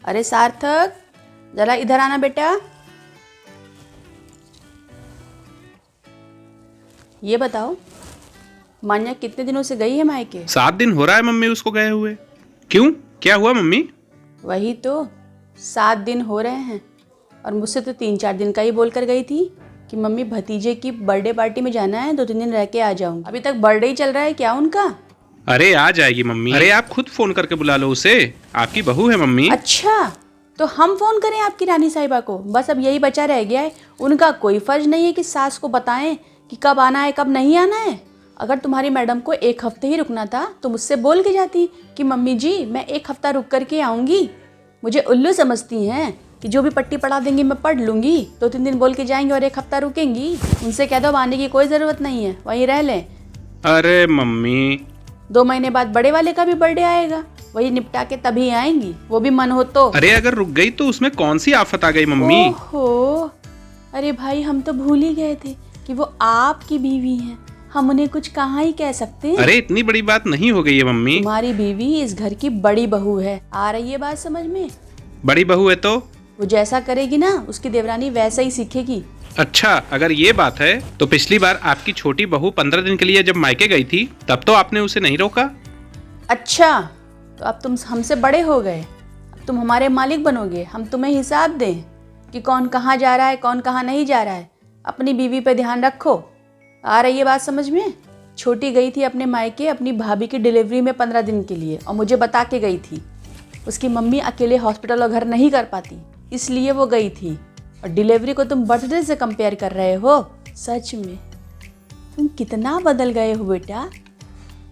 अरे सार्थक, जरा इधर आना बेटा। ये बताओ, मान्या कितने दिनों से गई है मायके? 7 दिन हो रहा है मम्मी उसको गए हुए। क्यों, क्या हुआ मम्मी? वही तो, 7 दिन हो रहे हैं और मुझसे तो 3-4 दिन का ही बोल कर गई थी कि मम्मी भतीजे की बर्थडे पार्टी में जाना है, 2-3 दिन रह के आ जाऊँ। अभी तक बर्थडे ही चल रहा है क्या उनका? अरे आ जाएगी मम्मी। अरे आप खुद फोन करके बुला लो उसे, आपकी बहू है मम्मी। अच्छा, तो हम फोन करें आपकी रानी साहिबा को? बस अब यही बचा रह गया है। उनका कोई फर्ज नहीं है कि सास को बताएं कि कब आना है कब नहीं आना है। अगर तुम्हारी मैडम को 1 हफ्ते ही रुकना था तो मुझसे बोल के जाती कि मम्मी जी मैं 1 हफ्ता रुक करके आऊँगी। मुझे उल्लू समझती हैं कि जो भी पट्टी पढ़ा देंगी मैं पढ़ लूँगी, 2-3 दिन बोल के जाएंगी और 1 हफ्ता रुकेंगी। उनसे कह दो आने की कोई ज़रूरत नहीं है, वहीं रह लें। अरे मम्मी, 2 महीने बाद बड़े वाले का भी बर्थडे आएगा, वही निपटा के तभी आएंगी, वो भी मन हो तो। अरे अगर रुक गई तो उसमें कौन सी आफत आ गई मम्मी? ओहो, अरे भाई हम तो भूल ही गए थे कि वो आपकी बीवी हैं। हम उन्हें कुछ कहाँ ही कह सकते हैं। अरे इतनी बड़ी बात नहीं हो गई है मम्मी। तुम्हारी बीवी इस घर की बड़ी बहू है, आ रही है बात समझ में? बड़ी बहू है तो? वो जैसा करेगी ना उसकी देवरानी वैसा ही सीखेगी। अच्छा, अगर ये बात है तो पिछली बार आपकी छोटी बहू 15 दिन के लिए जब मायके गई थी तब तो आपने उसे नहीं रोका। अच्छा, तो अब तुम हमसे बड़े हो गए, अब तुम हमारे मालिक बनोगे, हम तुम्हें हिसाब दें कि कौन कहाँ जा रहा है कौन कहाँ नहीं जा रहा है। अपनी बीवी पे ध्यान रखो। आ रही है बात समझ में? छोटी गई थी अपने मायके अपनी भाभी की डिलीवरी में 15 दिन के लिए और मुझे बता के गई थी। उसकी मम्मी अकेले हॉस्पिटल और घर नहीं कर पाती, इसलिए वो गई थी। और डिलीवरी को तुम बर्थडे से कंपेयर कर रहे हो? सच में तुम कितना बदल गए हो बेटा।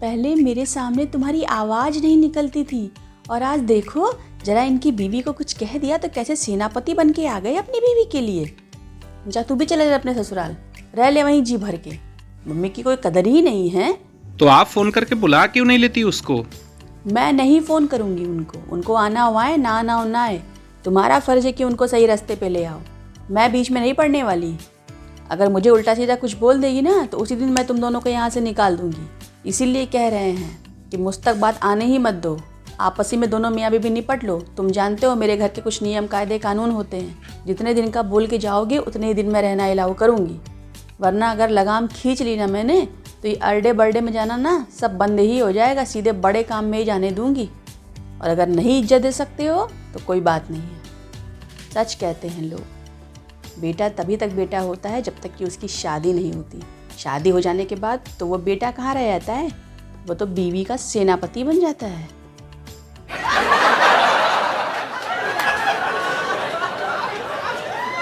पहले मेरे सामने तुम्हारी आवाज़ नहीं निकलती थी और आज देखो, जरा इनकी बीवी को कुछ कह दिया तो कैसे सेनापति बन के आ गए अपनी बीवी के लिए। जा तू भी चले जा अपने ससुराल, रह ले वहीं जी भर के। मम्मी की कोई कदर ही नहीं है। तो आप फोन करके बुला क्यों नहीं लेती उसको? मैं नहीं फ़ोन करूँगी उनको आना हुआ है ना आना होना है। तुम्हारा फ़र्ज़ है कि उनको सही रास्ते पे ले आओ, मैं बीच में नहीं पड़ने वाली। अगर मुझे उल्टा सीधा कुछ बोल देगी ना तो उसी दिन मैं तुम दोनों को यहाँ से निकाल दूँगी। इसीलिए कह रहे हैं कि मुझ तक बात आने ही मत दो, आपसी में दोनों मियाँ बीवी निपट लो। तुम जानते हो मेरे घर के कुछ नियम कायदे कानून होते हैं, जितने दिन का बोल के जाओगे उतने ही दिन मैं रहना अलाउ करूँगी, वरना अगर लगाम खींच ली ना मैंने तो ये अरडे बर्डे में जाना ना सब बंद ही हो जाएगा, सीधे बड़े काम में ही जाने दूँगी। और अगर नहीं इज्जत दे सकते हो तो कोई बात नहीं है। सच कहते हैं लोग, बेटा तभी तक बेटा होता है जब तक कि उसकी शादी नहीं होती। शादी हो जाने के बाद तो वो बेटा कहाँ रह जाता है, वो तो बीवी का सेनापति बन जाता है।